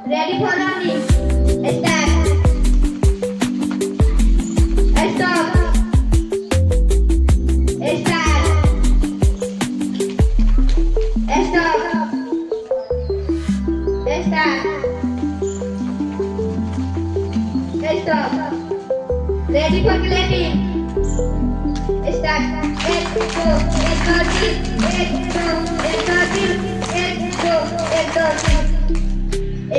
Ready for running. Start. Stop. Start. Stop. Start. Stop. Ready for clapping. Start. Let's go. Let's go. Let's go. Let's go. Let's go. Let's go.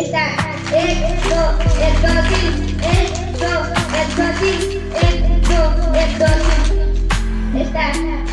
Start. Let's go. Let's go. Let's go. Let's go. Let's go. Let's go. Start.